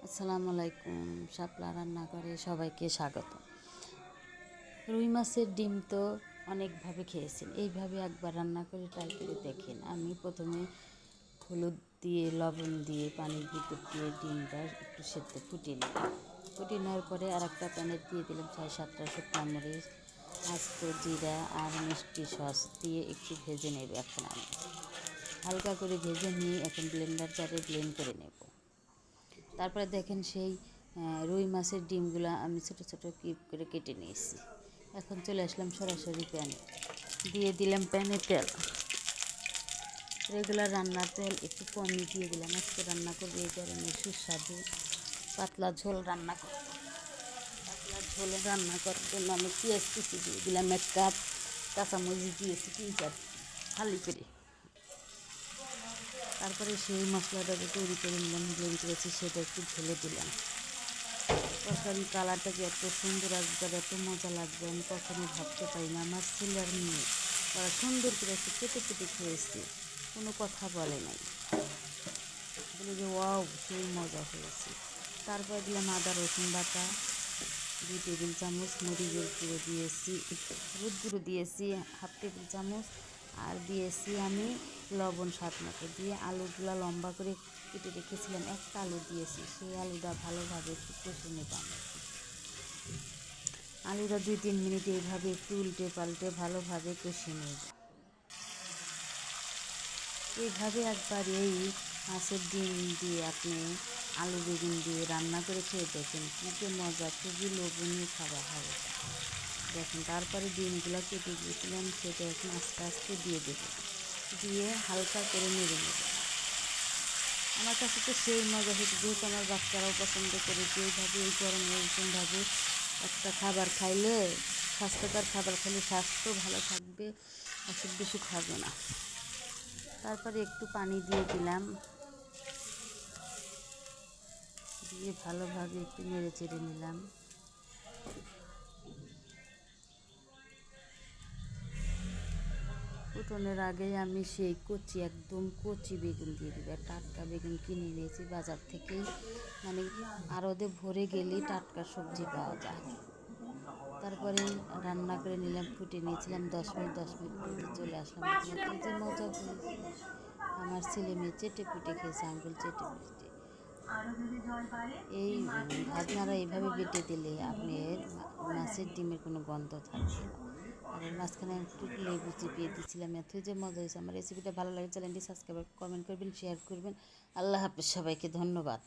আসসালামু আলাইকুম। শাপলা রান্নাঘরে সবাইকে স্বাগত। রুই মাছের ডিম তো অনেকভাবে খেয়েছেন, এইভাবে একবার রান্না করে ট্রাই করে দেখেন। আমি প্রথমে হলুদ দিয়ে লবণ দিয়ে পানির ভিতর দিয়ে ডিমটা একটু সেদ্ধ ফুটিয়ে নিলাম। ফুটিয়ে নেওয়ার পরে আর একটা প্যানে দিয়ে দিলাম 6-7টা শুকনো মরিচ, আস্ত জিরা আর মিষ্টি সস দিয়ে একটু ভেজে নেব। এখন আমি হালকা করে ভেজে নিয়ে এখন ব্লেন্ডার জারে ব্লেন্ড করে নেব। তারপরে দেখেন সেই রুই মাছের ডিমগুলো আমি ছোটো ছোটো কিউব করে কেটে নিয়েছি। এখন চলে আসলাম সরাসরি প্যানে, দিয়ে দিলাম প্যানে তেল। রেগুলার রান্নার তেল একটু কমই দিয়ে দিলাম, আজকে রান্না করবো এই কারণে সুস্বাদু পাতলা ঝোল রান্না করব। পাতলা ঝোল রান্না করার জন্য আমি পেঁয়াজ কুচি দিয়ে দিলাম 1 কাপ, কাঁচামরিচ দিয়েছি 3-4 ফালি করে। তারপরে সেই মশলাটা তৈরি করে নিলাম, ব্লেন্ড করেছি সেটা একটু ঢেলে দিলাম। তরকারি কালারটা যে এত সুন্দর আসবে আর এত মজা লাগবে আমি কখনো ভাবতে পারি না। আমার ছেলে আর মেয়ে ওরা সুন্দর করে একটু কেটে কেটে খেয়েছে, কোনো কথা বলে নাই, বলে যে ওয়াও সেই মজা হয়েছে। তারপর দিলাম আদা রসুন বাটা 2 টেবিল চামচ, মরিচের গুঁড়ো দিয়েছি, হলুদ গুঁড়ো দিয়েছি 1/2 টেবিল চামচ, আর দিয়েছি আমি লবণ স্বাদ মতো দিয়ে আলুগুলো লম্বা করে কেটে রেখেছিলাম। একটা আলু দিয়েছি, সেই আলুটা ভালোভাবে একটু কষে নিলাম। আলুটা 2-3 মিনিট এইভাবে একটু উল্টে পাল্টে ভালোভাবে কষে নেব। এইভাবে একবার এই মাছের ডিম দিয়ে আপনি আলু বেগুন দিয়ে রান্না করে খেয়ে দেখেন, কী যে মজা, খুবই লোভনীয় খাবার হবে। দেখেন তারপরে ডিমগুলো কেটে দিয়েছিলাম সেটা এখন আস্তে আস্তে দিয়ে দেবো, দিয়ে হালকা করে নেড়ে নেব। আমার কাছে তো সেই মজা হচ্ছে, যেহেতু আমার বাচ্চারাও পছন্দ করেছে। এইভাবে এই গরমে এরকমভাবে একটা খাবার খাইলে, স্বাস্থ্যকর খাবার খাইলে স্বাস্থ্য ভালো থাকবে, অসুখ বিসুখ হবে না। তারপরে একটু পানি দিয়ে দিলাম, দিয়ে ভালোভাবে একটু নেড়ে চেড়ে নিলাম। ফুটনের আগে আমি সেই একদম কচি বেগুন দিয়ে দিব। টাটকা বেগুন কিনে নিয়েছি বাজার থেকেই, মানে আড়তে ভরে গেলেই টাটকা সবজি পাওয়া যায়। তারপরে রান্না করে নিলাম, ফুটে নিয়েছিলাম 10 মিনিট। 10 মিনিট পরে চলে আসলাম। এত যে মজা হয়েছে, আমার ছেলে মেয়ে চেটে পুটে খেয়েছে, আঙ্গুল চেটে পুটে। এই ভাজনারা এইভাবে বেটে দিলে আপনার মাছের ডিমের কোনো গন্ধ থাকবে না। আর এর মাঝখানে একটু লেবু চিপিয়ে দিয়েছিলাম। এতই যে মজা হয়েছে। আমার রেসিপিটা ভালো লাগে, চ্যানেলটি সাবস্ক্রাইব, কমেন্ট করবেন, শেয়ার করবেন। আল্লাহ হাফেজ, সবাইকে ধন্যবাদ।